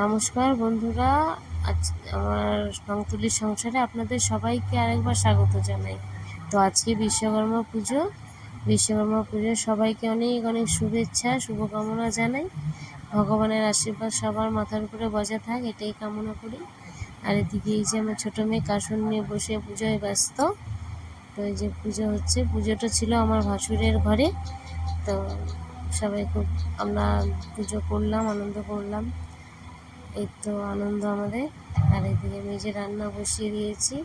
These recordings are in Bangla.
নমস্কার বন্ধুরা, আজ আমার রংতুলির সংসারে আপনাদের সবাইকে আরেকবার স্বাগত জানাই। তো আজকে বিশ্বকর্মা পুজোর সবাইকে অনেক অনেক শুভেচ্ছা, শুভকামনা জানাই। ভগবানের আশীর্বাদ সবার মাথার উপরে বজায় থাক, এটাই কামনা করি। আর এদিকে এই যে আমার ছোটো মেয়ে কাসুন নিয়ে বসে পুজোয় ব্যস্ত। তো এই যে পুজো হচ্ছে, পুজোটা ছিল আমার ভাসুরের ঘরে। তো সবাই আমরা পুজো করলাম, আনন্দ করলাম। এই তো আনন্দ আমাদের। আর এদিকে আমি যে রান্না বসিয়ে দিয়েছি।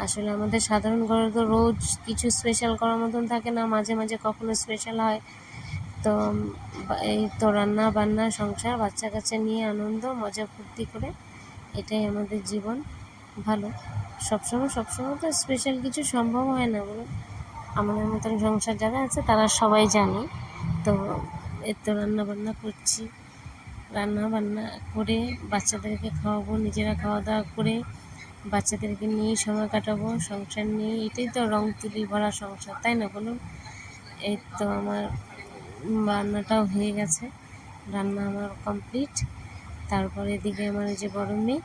আসলে আমাদের সাধারণ ঘরে তো রোজ কিছু স্পেশাল করার মতন থাকে না, মাঝে মাঝে কখনো স্পেশাল হয়। তো এই তো রান্না বান্না, সংসার, বাচ্চা কাচ্চা নিয়ে আনন্দ, মজা ফুর্তি করে, এটাই আমাদের জীবন। ভালো। সবসময় তো স্পেশাল কিছু সম্ভব হয় না, বলুন। আমাদের মতন সংসার যারা আছে তারা সবাই জানে। তো এই তো রান্না বান্না করছি, রান্না বান্না করে বাচ্চাদেরকে খাওয়াবো, নিজেরা খাওয়া দাওয়া করে বাচ্চাদেরকে নিয়ে সময় কাটাবো, সংসার নিয়ে। এটাই তো রং তুলি ভরা সংসার, তাই না বলুন? এই তো আমার রান্নাটাও হয়ে গেছে, রান্না আমার কমপ্লিট। তারপরে এদিকে আমার যে বড় মেয়ে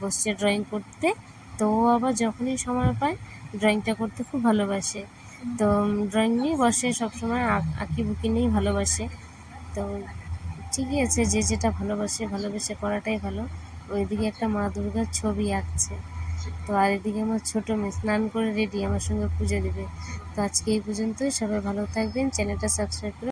বসছে ড্রয়িং করতে। তো ও আবার যখনই সময় পায় ড্রয়িংটা করতে খুব ভালোবাসে। তো ড্রয়িং নিয়ে বসে সবসময়, আঁকি বুকি নিয়েই ভালোবাসে। তো ঠিকই আছে, যে যেটা ভালোবেসে করাটাই ভালো। ওইদিকে একটা মা দুর্গার ছবি আঁকছে। তো আর এদিকে আমার ছোটো মেয়ে স্নান করে রেডি, আমার সঙ্গে পুজো দেবে। তো আজকে এই পর্যন্তই, সবাই ভালো থাকবেন, চ্যানেলটা সাবস্ক্রাইব করে